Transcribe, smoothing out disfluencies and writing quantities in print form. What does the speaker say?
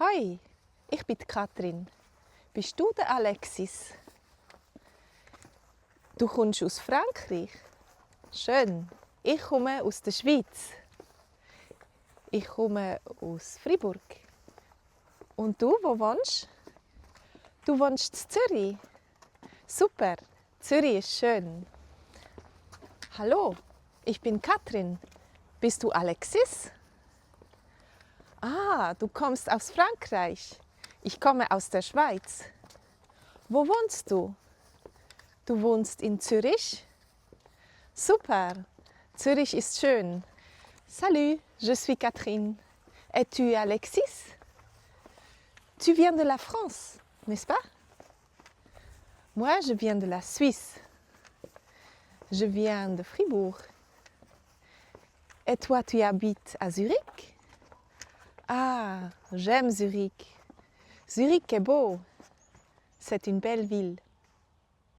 Hoi, ich bin Katrin. Bist du der Alexis? Du kommst aus Frankreich? Schön. Ich komme aus der Schweiz. Ich komme aus Fribourg. Und du, wo wohnst du? Du wohnst in Zürich? Super, Zürich ist schön. Hallo, ich bin Katrin. Bist du Alexis? Ah, du kommst aus Frankreich. Ich komme aus der Schweiz. Wo wohnst du? Du wohnst in Zürich? Super, Zürich ist schön. Salut, je suis Catherine. Es-tu Alexis? Tu viens de la France, n'est-ce pas? Moi, je viens de la Suisse. Je viens de Fribourg. Et toi, tu habites à Zurich? Ah, j'aime Zurich. Zurich est beau. C'est une belle ville.